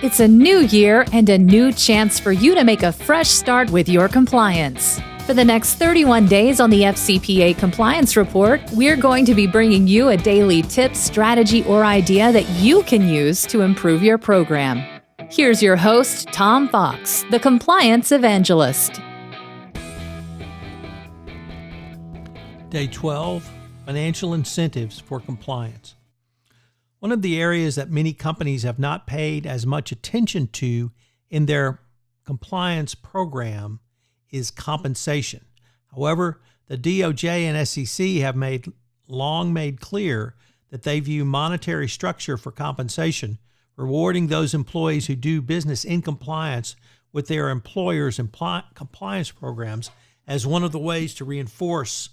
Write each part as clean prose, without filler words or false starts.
It's a new year and a new chance for you to make a fresh start with your compliance. For the next 31 days on the FCPA Compliance Report, we're going to be bringing you a daily tip, strategy, or idea that you can use to improve your program. Here's your host, Tom Fox, the Compliance Evangelist. Day 12, Financial Incentives for Compliance. One of the areas that many companies have not paid as much attention to in their compliance program is compensation. However, the DOJ and SEC have long made clear that they view monetary structure for compensation, rewarding those employees who do business in compliance with their employers' compliance programs, as one of the ways to reinforce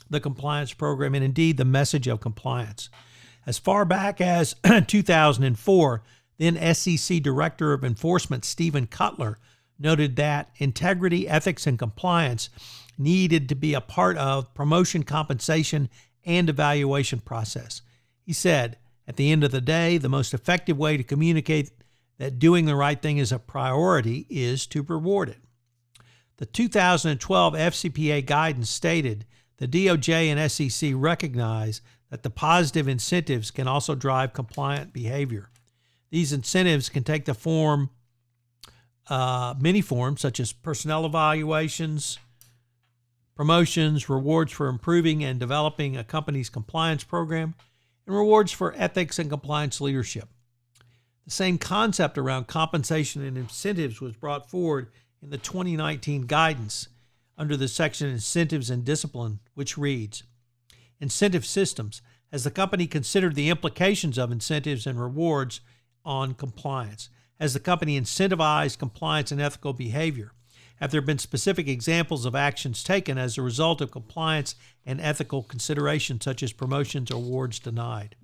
the compliance program and indeed the message of compliance. As far back as 2004, then SEC Director of Enforcement Stephen Cutler noted that integrity, ethics, and compliance needed to be a part of promotion, compensation, and evaluation process. He said, at the end of the day, the most effective way to communicate that doing the right thing is a priority is to reward it. The 2012 FCPA guidance stated the DOJ and SEC recognize that the positive incentives can also drive compliant behavior. These incentives can take the form, many forms, such as personnel evaluations, promotions, rewards for improving and developing a company's compliance program, and rewards for ethics and compliance leadership. The same concept around compensation and incentives was brought forward in the 2019 guidance under the section Incentives and Discipline, which reads, Incentive systems. Has the company considered the implications of incentives and rewards on compliance? Has the company incentivized compliance and ethical behavior? Have there been specific examples of actions taken as a result of compliance and ethical considerations, such as promotions or awards denied?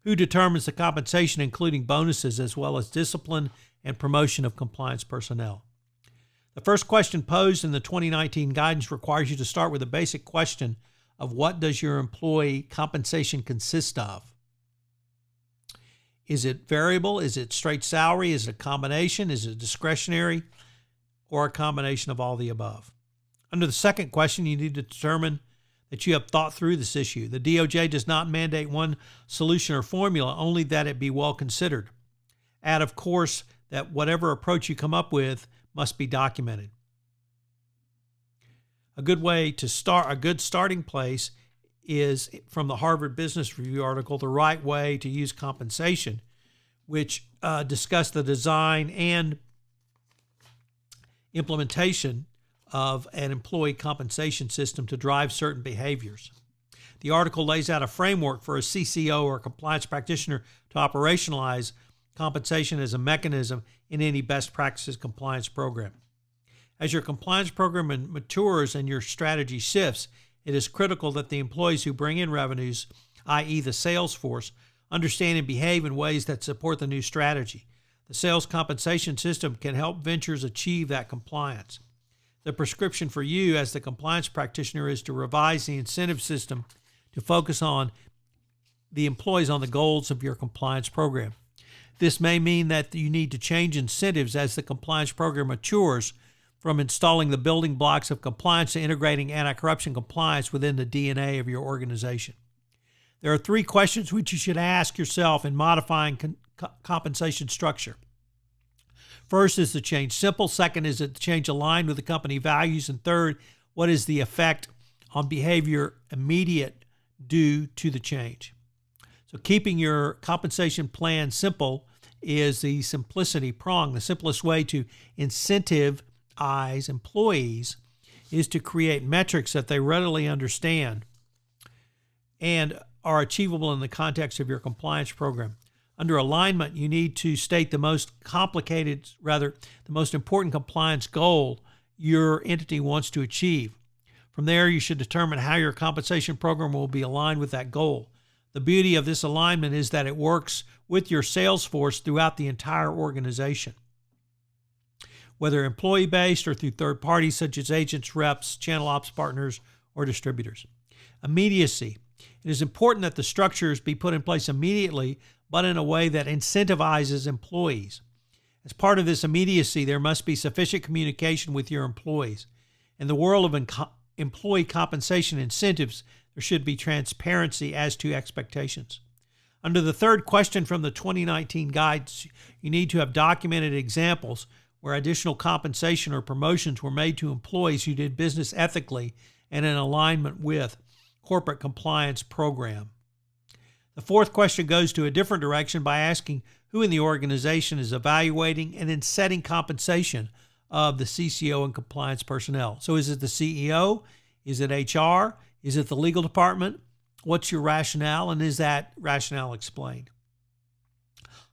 Who determines the compensation, including bonuses, as well as discipline and promotion of compliance personnel? The first question posed in the 2019 guidance requires you to start with a basic question of what does your employee compensation consist of? Is it variable? Is it straight salary? Is it a combination? Is it discretionary? Or a combination of all the above? Under the second question, you need to determine that you have thought through this issue. The DOJ does not mandate one solution or formula, only that it be well considered. Add, of course, that whatever approach you come up with must be documented. A good way to start, a good starting place is from the Harvard Business Review article, The Right Way to Use Compensation, which discussed the design and implementation of an employee compensation system to drive certain behaviors. The article lays out a framework for a CCO or a compliance practitioner to operationalize compensation as a mechanism in any best practices compliance program. As your compliance program matures and your strategy shifts, it is critical that the employees who bring in revenues, i.e. the sales force, understand and behave in ways that support the new strategy. The sales compensation system can help ventures achieve that compliance. The prescription for you as the compliance practitioner is to revise the incentive system to focus on the employees on the goals of your compliance program. This may mean that you need to change incentives as the compliance program matures, from installing the building blocks of compliance to integrating anti-corruption compliance within the DNA of your organization. There are three questions which you should ask yourself in modifying compensation structure. First, is the change simple? Second, is it the change aligned with the company values? And third, what is the effect on behavior immediate due to the change? So keeping your compensation plan simple is the simplicity prong. The simplest way to incentivize employees is to create metrics that they readily understand and are achievable in the context of your compliance program. Under alignment, you need to state the most important compliance goal your entity wants to achieve. From there, you should determine how your compensation program will be aligned with that goal. The beauty of this alignment is that it works with your sales force throughout the entire organization, whether employee-based or through third parties such as agents, reps, channel ops partners, or distributors. Immediacy. It is important that the structures be put in place immediately, but in a way that incentivizes employees. As part of this immediacy, there must be sufficient communication with your employees. In the world of employee compensation incentives, there should be transparency as to expectations. Under the third question from the 2019 guides, you need to have documented examples where additional compensation or promotions were made to employees who did business ethically and in alignment with corporate compliance program. The fourth question goes to a different direction by asking who in the organization is evaluating and then setting compensation of the CCO and compliance personnel. So is it the CEO? Is it HR? Is it the legal department? What's your rationale, and is that rationale explained?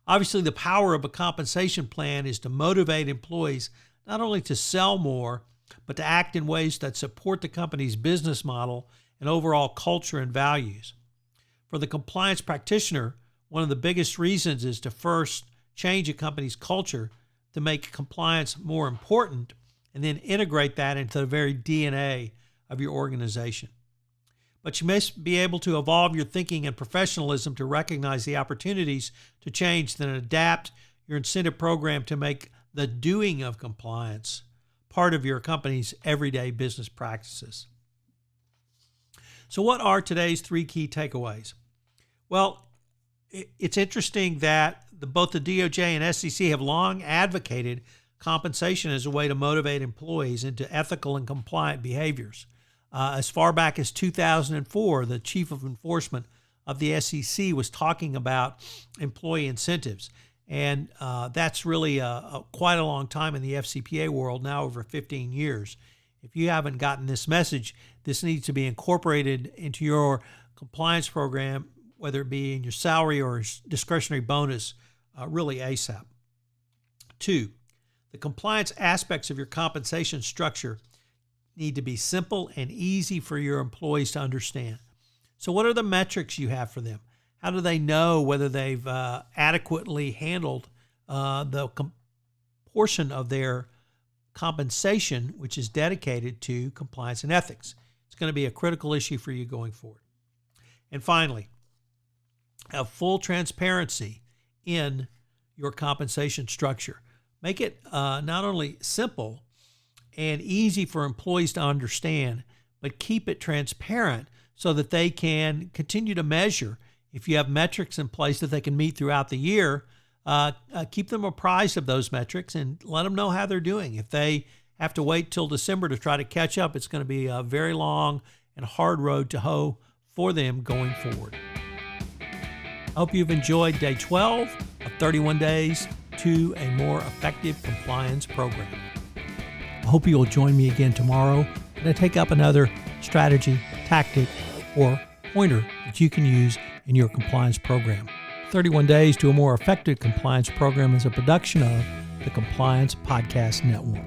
Obviously, the power of a compensation plan is to motivate employees not only to sell more, but to act in ways that support the company's business model and overall culture and values. For the compliance practitioner, one of the biggest reasons is to first change a company's culture to make compliance more important and then integrate that into the very DNA of your organization. But you must be able to evolve your thinking and professionalism to recognize the opportunities to change, then adapt your incentive program to make the doing of compliance part of your company's everyday business practices. So what are today's three key takeaways? Well, it's interesting that both the DOJ and SEC have long advocated compensation as a way to motivate employees into ethical and compliant behaviors. As far back as 2004, the chief of enforcement of the SEC was talking about employee incentives. And that's really quite a long time in the FCPA world, now over 15 years. If you haven't gotten this message, this needs to be incorporated into your compliance program, whether it be in your salary or discretionary bonus, really ASAP. 2, the compliance aspects of your compensation structure need to be simple and easy for your employees to understand. So what are the metrics you have for them? How do they know whether they've adequately handled the portion of their compensation which is dedicated to compliance and ethics? It's going to be a critical issue for you going forward. And finally, have full transparency in your compensation structure. Make it not only simple and easy for employees to understand, but keep it transparent so that they can continue to measure. If you have metrics in place that they can meet throughout the year, keep them apprised of those metrics and let them know how they're doing. If they have to wait till December to try to catch up, it's going to be a very long and hard road to hoe for them going forward. I hope you've enjoyed day 12 of 31 Days to a More Effective Compliance Program. I hope you will join me again tomorrow when I take up another strategy, tactic, or pointer that you can use in your compliance program. 31 Days to a More Effective Compliance Program is a production of the Compliance Podcast Network.